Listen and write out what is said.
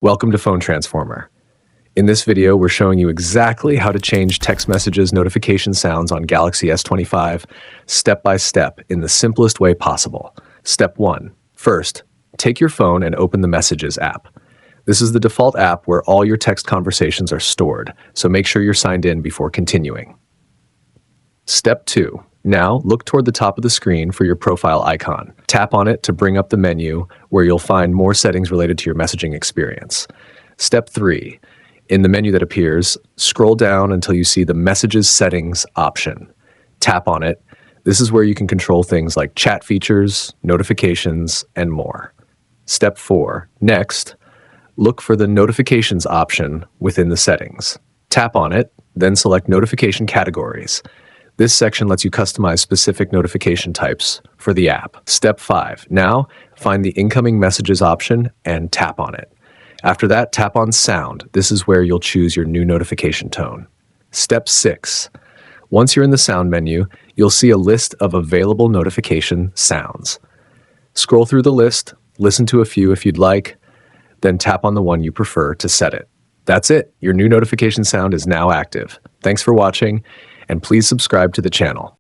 Welcome to Phone Transformer. In this video, we're showing you exactly how to change text messages notification sounds on Galaxy S25 step by step in the simplest way possible. Step 1. First, take your phone and open the Messages app. This is the default app where all your text conversations are stored, so make sure you're signed in before continuing. Step 2. Now, look toward the top of the screen for your profile icon. Tap on it to bring up the menu where you'll find more settings related to your messaging experience. Step 3. In the menu that appears, scroll down until you see the Messages Settings option. Tap on it. This is where you can control things like chat features, notifications, and more. Step 4. Next, look for the Notifications option within the settings. Tap on it, then select Notification Categories. This section lets you customize specific notification types for the app. Step 5. Now, find the Incoming Messages option and tap on it. After that, tap on Sound. This is where you'll choose your new notification tone. Step 6. Once you're in the Sound menu, you'll see a list of available notification sounds. Scroll through the list, listen to a few if you'd like, then tap on the one you prefer to set it. That's it. Your new notification sound is now active. Thanks for watching, and please subscribe to the channel.